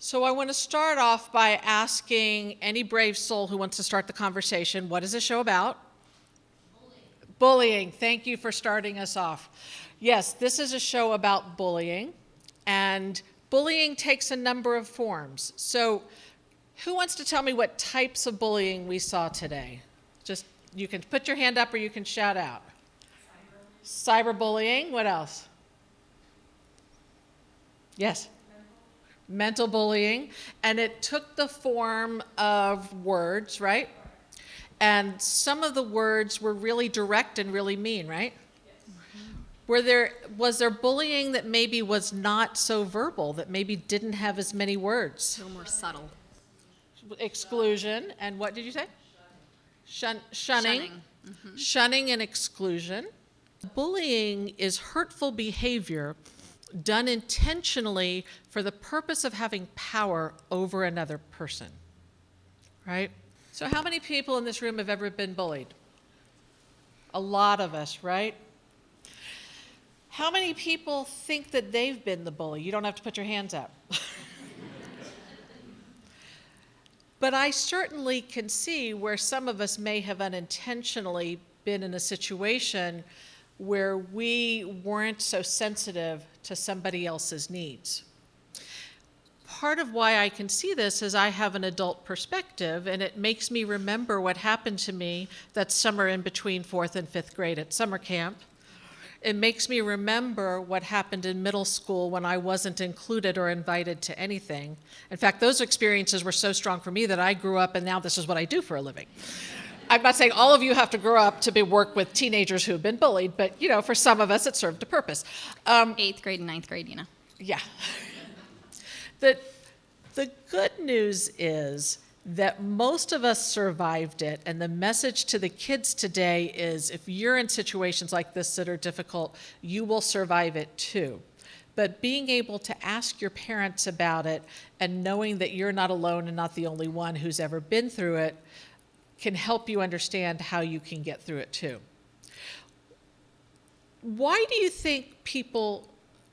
So I want to start off by asking any brave soul who wants to start the conversation, what is this show about? Bullying. Thank you for starting us off. Yes, this is a show about bullying, and bullying takes a number of forms. So who wants to tell me what types of bullying we saw today? Just, you can put your hand up or you can shout out. Cyberbullying. What else? Yes. Mental bullying, and it took the form of words, right? And some of the words were really direct and really mean, right? Yes. Was there bullying that maybe was not so verbal, that maybe didn't have as many words? A little more subtle. Exclusion, and what did you say? Shunning. Mm-hmm. Shunning and exclusion. Bullying is hurtful behavior done intentionally for the purpose of having power over another person, right? So how many people in this room have ever been bullied? A lot of us, right? How many people think that they've been the bully? You don't have to put your hands up. But I certainly can see where some of us may have unintentionally been in a situation where we weren't so sensitive to somebody else's needs. Part of why I can see this is I have an adult perspective, and it makes me remember what happened to me that summer in between 4th and 5th grade at summer camp. It makes me remember what happened in middle school when I wasn't included or invited to anything. In fact, those experiences were so strong for me that I grew up and now this is what I do for a living. I'm not saying all of you have to grow up to work with teenagers who've been bullied, but for some of us it served a purpose. 8th grade and 9th grade, Yeah. The good news is that most of us survived it, and the message to the kids today is if you're in situations like this that are difficult, you will survive it too. But being able to ask your parents about it and knowing that you're not alone and not the only one who's ever been through it can help you understand how you can get through it too. Why do you think people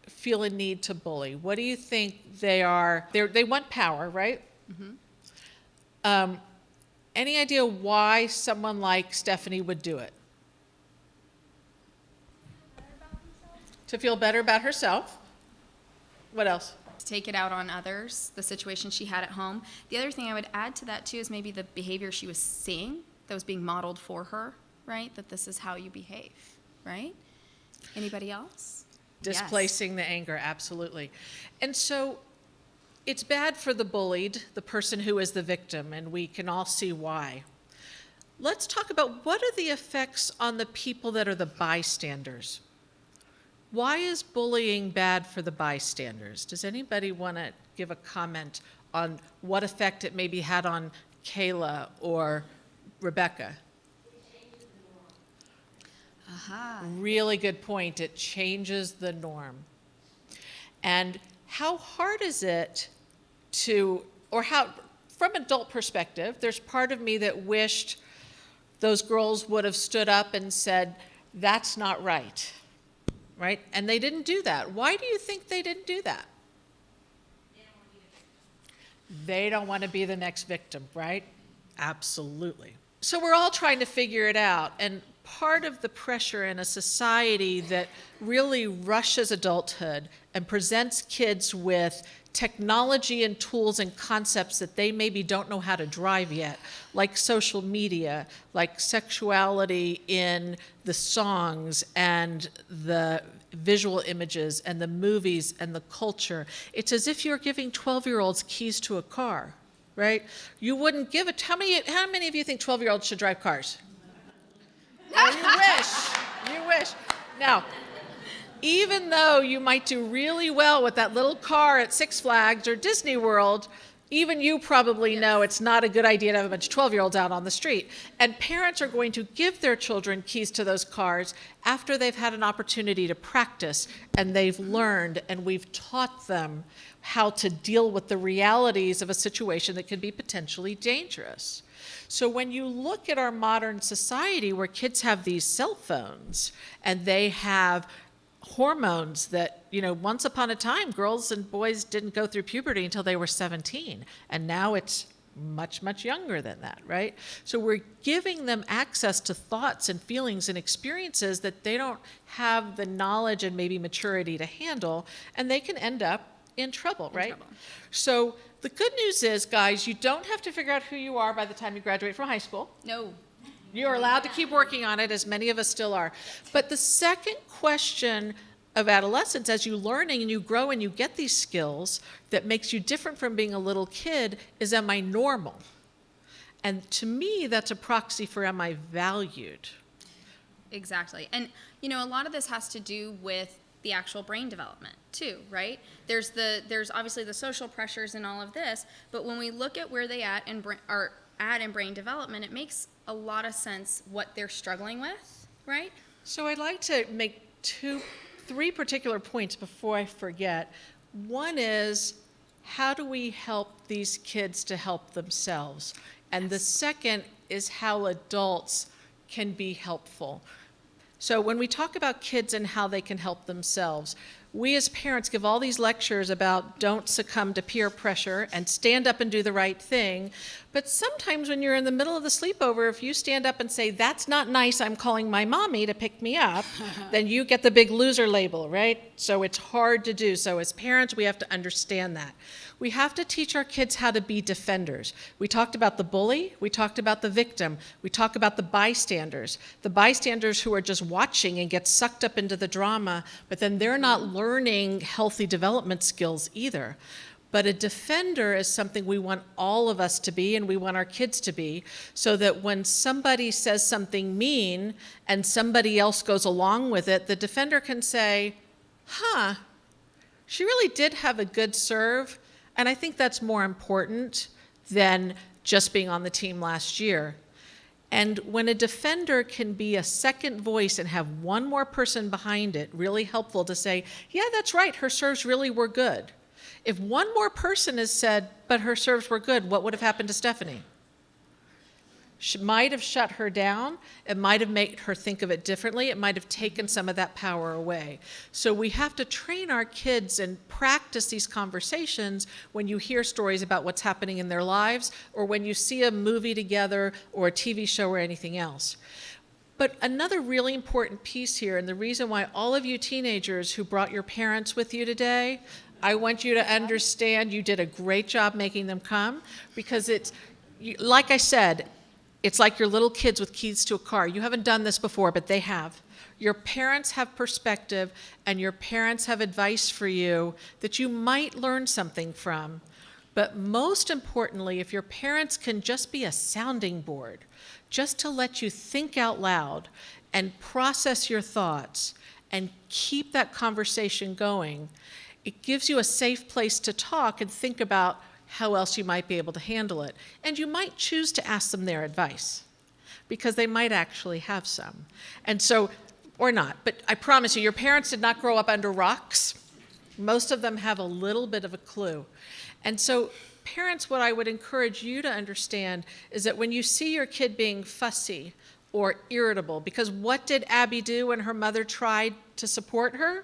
feel a need to bully? What do you think they are? They want power, right? Mm-hmm. Any idea why someone like Stephanie would do it? To feel better about herself. What else? Take it out on others, the situation she had at home. The other thing I would add to that too is maybe the behavior she was seeing that was being modeled for her, right? That this is how you behave, right? Anybody else? Displacing the anger, absolutely. And so it's bad for the bullied, the person who is the victim, and we can all see why. Let's talk about what are the effects on the people that are the bystanders. Why is bullying bad for the bystanders? Does anybody want to give a comment on what effect it maybe had on Kayla or Rebecca? Aha. Really good point. It changes the norm. And how hard is it from an adult perspective, there's part of me that wished those girls would have stood up and said, that's not right. Right? And they didn't do that. Why do you think they didn't do that? They don't want to be the next victim, right? Absolutely. So we're all trying to figure it out. And part of the pressure in a society that really rushes adulthood and presents kids with technology and tools and concepts that they maybe don't know how to drive yet, like social media, like sexuality in the songs and the visual images and the movies and the culture. It's as if you're giving 12-year-olds keys to a car, right? You wouldn't give it. How many of you think 12-year-olds should drive cars? Oh, you wish. Now, even though you might do really well with that little car at Six Flags or Disney World, even you probably know it's not a good idea to have a bunch of 12-year-olds out on the street. And parents are going to give their children keys to those cars after they've had an opportunity to practice and they've learned and we've taught them how to deal with the realities of a situation that could be potentially dangerous. So when you look at our modern society where kids have these cell phones and they have hormones that, once upon a time, girls and boys didn't go through puberty until they were 17. And now it's much, much younger than that, right? So we're giving them access to thoughts and feelings and experiences that they don't have the knowledge and maybe maturity to handle, and they can end up in trouble, right? So the good news is, guys, you don't have to figure out who you are by the time you graduate from high school. No. You're allowed to keep working on it, as many of us still are. But the second question of adolescence, as you learning and you grow and you get these skills that makes you different from being a little kid, is, am I normal? And to me, that's a proxy for, am I valued? Exactly. And, a lot of this has to do with the actual brain development too, right? There's obviously the social pressures and all of this, but when we look at where they are at in brain development, it makes a lot of sense what they're struggling with, right? So I'd like to make three particular points before I forget. One is, how do we help these kids to help themselves? And the second is how adults can be helpful. So when we talk about kids and how they can help themselves, we as parents give all these lectures about don't succumb to peer pressure and stand up and do the right thing. But sometimes when you're in the middle of the sleepover, if you stand up and say, that's not nice, I'm calling my mommy to pick me up, then you get the big loser label, right? So it's hard to do. So as parents, we have to understand that. We have to teach our kids how to be defenders. We talked about the bully, we talked about the victim, we talk about the bystanders who are just watching and get sucked up into the drama, but then they're not learning healthy development skills either. But a defender is something we want all of us to be, and we want our kids to be, so that when somebody says something mean and somebody else goes along with it, the defender can say, she really did have a good serve, and I think that's more important than just being on the team last year. And when a defender can be a second voice and have one more person behind it, really helpful to say, yeah, that's right, her serves really were good. If one more person has said, but her serves were good, what would have happened to Stephanie? She might have shut her down. It might have made her think of it differently. It might have taken some of that power away. So we have to train our kids and practice these conversations when you hear stories about what's happening in their lives, or when you see a movie together or a TV show or anything else. But another really important piece here, and the reason why all of you teenagers who brought your parents with you today, I want you to understand you did a great job making them come, because it's, like I said, it's like your little kids with keys to a car. You haven't done this before, but they have. Your parents have perspective, and your parents have advice for you that you might learn something from. But most importantly, if your parents can just be a sounding board, just to let you think out loud and process your thoughts and keep that conversation going, it gives you a safe place to talk and think about how else you might be able to handle it. And you might choose to ask them their advice, because they might actually have some. And so, or not, but I promise you, your parents did not grow up under rocks. Most of them have a little bit of a clue. And so, parents, what I would encourage you to understand is that when you see your kid being fussy or irritable, because what did Abby do when her mother tried to support her?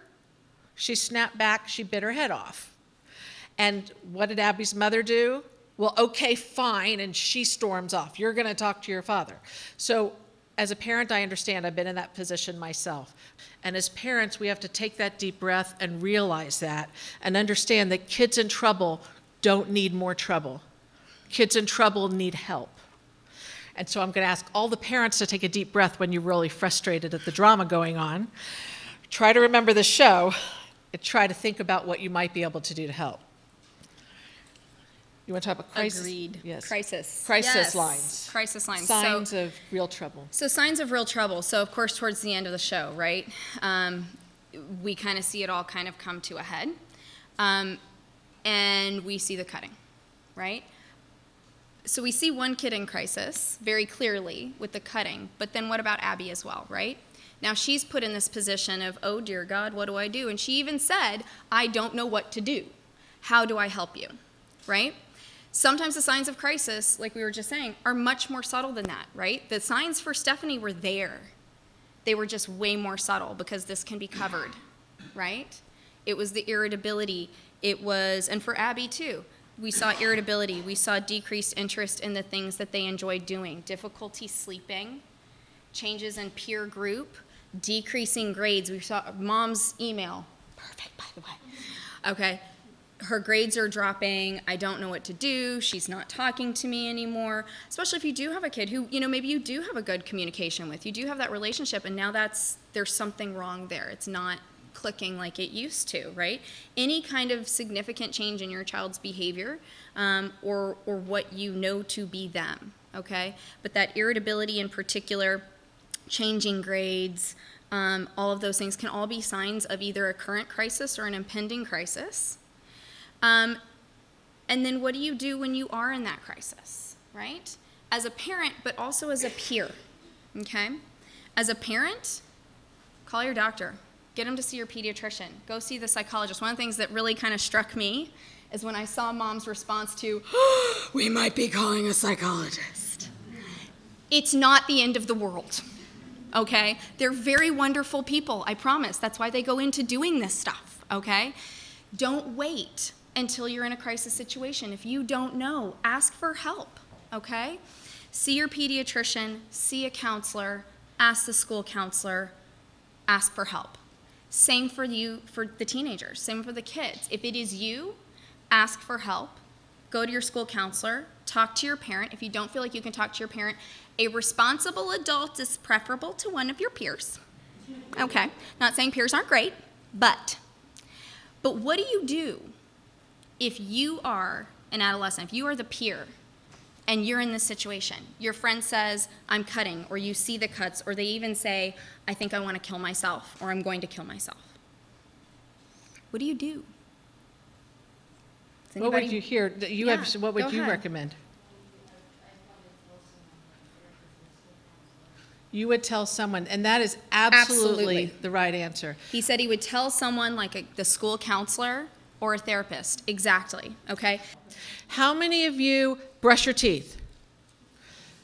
She snapped back, she bit her head off. And what did Abby's mother do? Well, okay, fine, and she storms off. You're going to talk to your father. So as a parent, I understand. I've been in that position myself. And as parents, we have to take that deep breath and realize that and understand that kids in trouble don't need more trouble. Kids in trouble need help. And so I'm going to ask all the parents to take a deep breath when you're really frustrated at the drama going on. Try to remember the show and try to think about what you might be able to do to help. You want to talk about crisis? Agreed. Yes. Crisis. Crisis Yes. lines. Crisis lines. Signs of real trouble. So signs of real trouble. So of course, towards the end of the show, right? We kind of see it all kind of come to a head. And we see the cutting, right? So we see one kid in crisis very clearly with the cutting, but then what about Abby as well, right? Now she's put in this position of, oh dear God, what do I do? And she even said, I don't know what to do. How do I help you, right? Sometimes the signs of crisis, like we were just saying, are much more subtle than that, right? The signs for Stephanie were there. They were just way more subtle because this can be covered, right? It was the irritability. It was, and for Abby too, we saw irritability. We saw decreased interest in the things that they enjoyed doing, difficulty sleeping, changes in peer group, decreasing grades. We saw mom's email. Perfect, by the way. Okay. Her grades are dropping. I don't know what to do. She's not talking to me anymore. Especially if you do have a kid who, maybe you do have a good communication with. You do have that relationship, and now there's something wrong there. It's not clicking like it used to, right? Any kind of significant change in your child's behavior or what you know to be them, okay? But that irritability in particular, changing grades, all of those things can all be signs of either a current crisis or an impending crisis. And then what do you do when you are in that crisis, right? As a parent, but also as a peer, okay? As a parent, call your doctor. Get them to see your pediatrician. Go see the psychologist. One of the things that really kind of struck me is when I saw mom's response to, we might be calling a psychologist. It's not the end of the world, okay? They're very wonderful people, I promise. That's why they go into doing this stuff, okay? Don't wait until you're in a crisis situation. If you don't know, ask for help, okay? See your pediatrician, see a counselor, ask the school counselor, ask for help. Same for you, for the teenagers, same for the kids. If it is you, ask for help. Go to your school counselor, talk to your parent. If you don't feel like you can talk to your parent, a responsible adult is preferable to one of your peers. Okay, not saying peers aren't great, but what do you do if you are an adolescent, if you are the peer and you're in this situation? Your friend says, I'm cutting, or you see the cuts, or they even say, I think I want to kill myself, or I'm going to kill myself. What do you do? What would you hear? What would you recommend? You would tell someone, and that is absolutely the right answer. He said he would tell someone like the school counselor or a therapist. Exactly, okay? How many of you brush your teeth?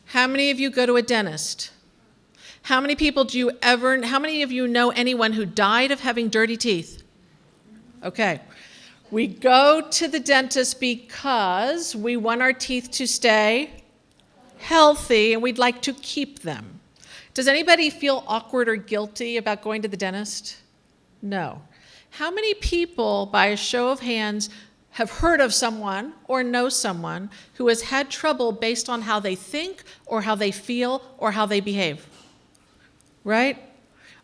How many of you go to a dentist? How many of you know anyone who died of having dirty teeth? Okay. We go to the dentist because we want our teeth to stay healthy and we'd like to keep them. Does anybody feel awkward or guilty about going to the dentist? No. How many people, by a show of hands, have heard of someone or know someone who has had trouble based on how they think or how they feel or how they behave? Right?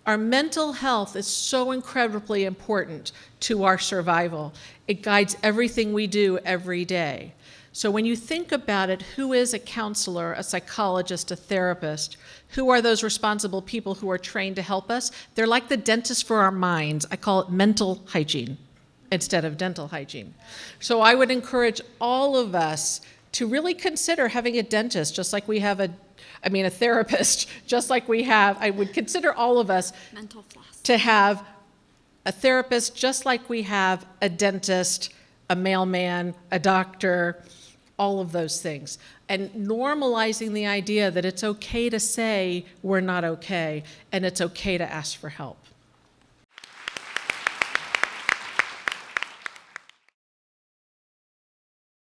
Our mental health is so incredibly important to our survival. It guides everything we do every day. So when you think about it, who is a counselor, a psychologist, a therapist? Who are those responsible people who are trained to help us? They're like the dentist for our minds. I call it mental hygiene instead of dental hygiene. So I would encourage all of us to really consider having a dentist, just like we have a therapist, just like we have. I would consider all of us to have a therapist, just like we have a dentist, a mailman, a doctor, all of those things. And normalizing the idea that it's okay to say we're not okay, and it's okay to ask for help.